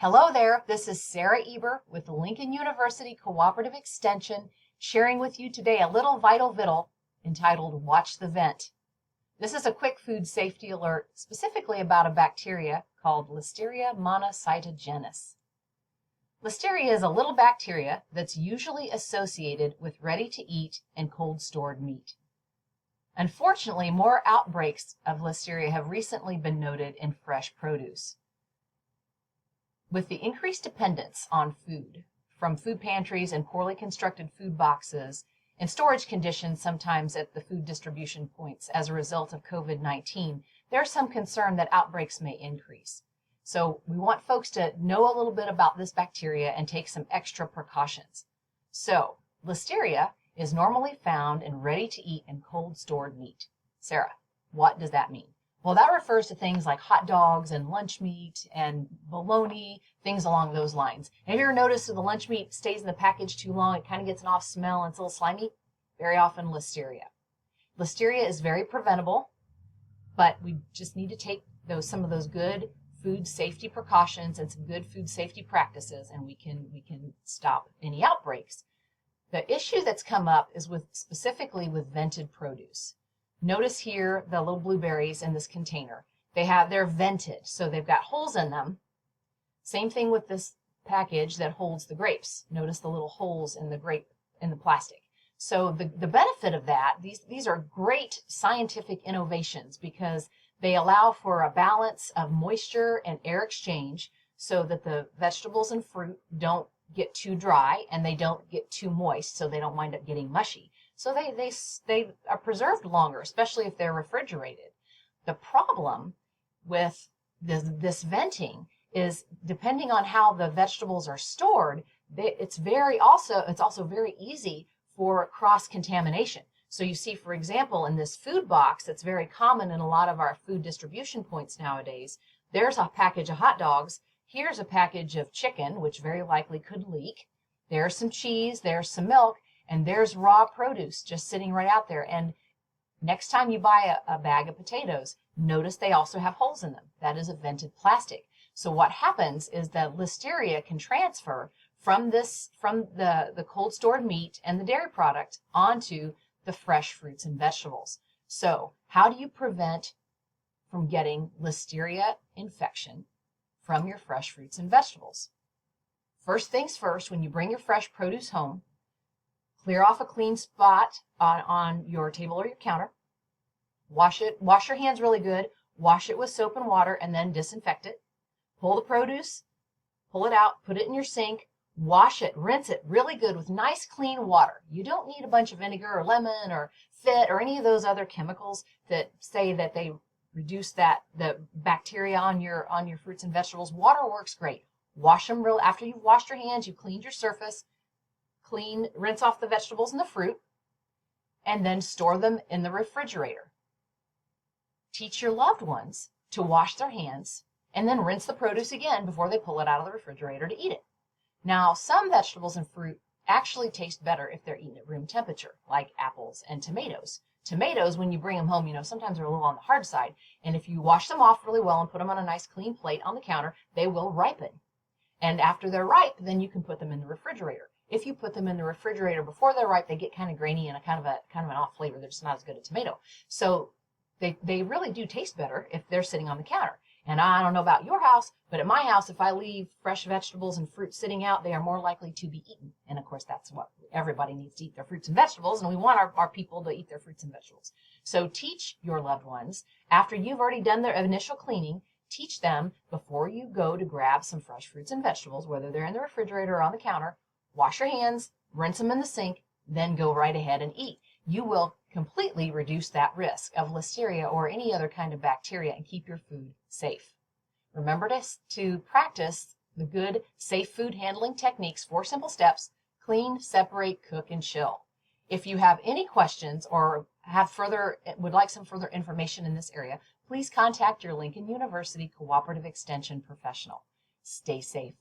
Hello there, this is Sarah Eber with Lincoln University Cooperative Extension, sharing with you today a little Vittle entitled Watch the Vent. This is a quick food safety alert specifically about a bacteria called Listeria monocytogenes. Listeria is a little bacteria that's usually associated with ready-to-eat and cold-stored meat. Unfortunately, more outbreaks of Listeria have recently been noted in fresh produce. With the increased dependence on food from food pantries and poorly constructed food boxes and storage conditions sometimes at the food distribution points as a result of COVID-19, there's some concern that outbreaks may increase. So we want folks to know a little bit about this bacteria and take some extra precautions. So Listeria is normally found in ready-to-eat and cold-stored meat. Sarah, what does that mean? Well, that refers to things like hot dogs and lunch meat and bologna, things along those lines. Have you ever noticed if the lunch meat stays in the package too long, it kind of gets an off smell and it's a little slimy? Very often Listeria. Listeria is very preventable, but we just need to take some of those good food safety precautions and some good food safety practices, and we can stop any outbreaks. The issue that's come up is specifically with vented produce. Notice here the little blueberries in this container. They're vented, so they've got holes in them. Same thing with this package that holds the grapes. Notice the little holes in the plastic. So the benefit of that, these are great scientific innovations because they allow for a balance of moisture and air exchange so that the vegetables and fruit don't get too dry and they don't get too moist, so they don't wind up getting mushy. So they are preserved longer, especially if they're refrigerated. The problem with this venting is depending on how the vegetables are stored, it's also very easy for cross-contamination. So you see, for example, in this food box that's very common in a lot of our food distribution points nowadays, there's a package of hot dogs. Here's a package of chicken, which very likely could leak. There's some cheese, there's some milk, and there's raw produce just sitting right out there. And next time you buy a bag of potatoes, notice they also have holes in them. That is a vented plastic. So what happens is that Listeria can transfer from the cold stored meat and the dairy product onto the fresh fruits and vegetables. So how do you prevent from getting Listeria infection from your fresh fruits and vegetables? First things first, when you bring your fresh produce home, clear off a clean spot on your table or your counter. Wash your hands really good. Wash it with soap and water and then disinfect it. Pull the produce, pull it out, put it in your sink, wash it, rinse it really good with nice clean water. You don't need a bunch of vinegar or lemon or fit or any of those other chemicals that say that they reduce the bacteria on your fruits and vegetables. Water works great. Wash them after you've washed your hands, you've cleaned your surface. Rinse off the vegetables and the fruit, and then store them in the refrigerator. Teach your loved ones to wash their hands and then rinse the produce again before they pull it out of the refrigerator to eat it. Now, some vegetables and fruit actually taste better if they're eaten at room temperature, like apples and tomatoes. Tomatoes, when you bring them home, sometimes they're a little on the hard side, and if you wash them off really well and put them on a nice clean plate on the counter, they will ripen. And after they're ripe, then you can put them in the refrigerator. If you put them in the refrigerator before they're ripe, they get kind of grainy and a kind of an off flavor. They're just not as good as tomato. So they really do taste better if they're sitting on the counter. And I don't know about your house, but at my house, if I leave fresh vegetables and fruit sitting out, they are more likely to be eaten. And of course, that's what everybody needs to eat, their fruits and vegetables. And we want our people to eat their fruits and vegetables. So teach your loved ones, after you've already done their initial cleaning, teach them before you go to grab some fresh fruits and vegetables, whether they're in the refrigerator or on the counter, wash your hands, rinse them in the sink, then go right ahead and eat. You will completely reduce that risk of Listeria or any other kind of bacteria and keep your food safe. Remember to practice the good, safe food handling techniques, 4 simple steps: clean, separate, cook, and chill. If you have any questions or would like some further information in this area, please contact your Lincoln University Cooperative Extension professional. Stay safe.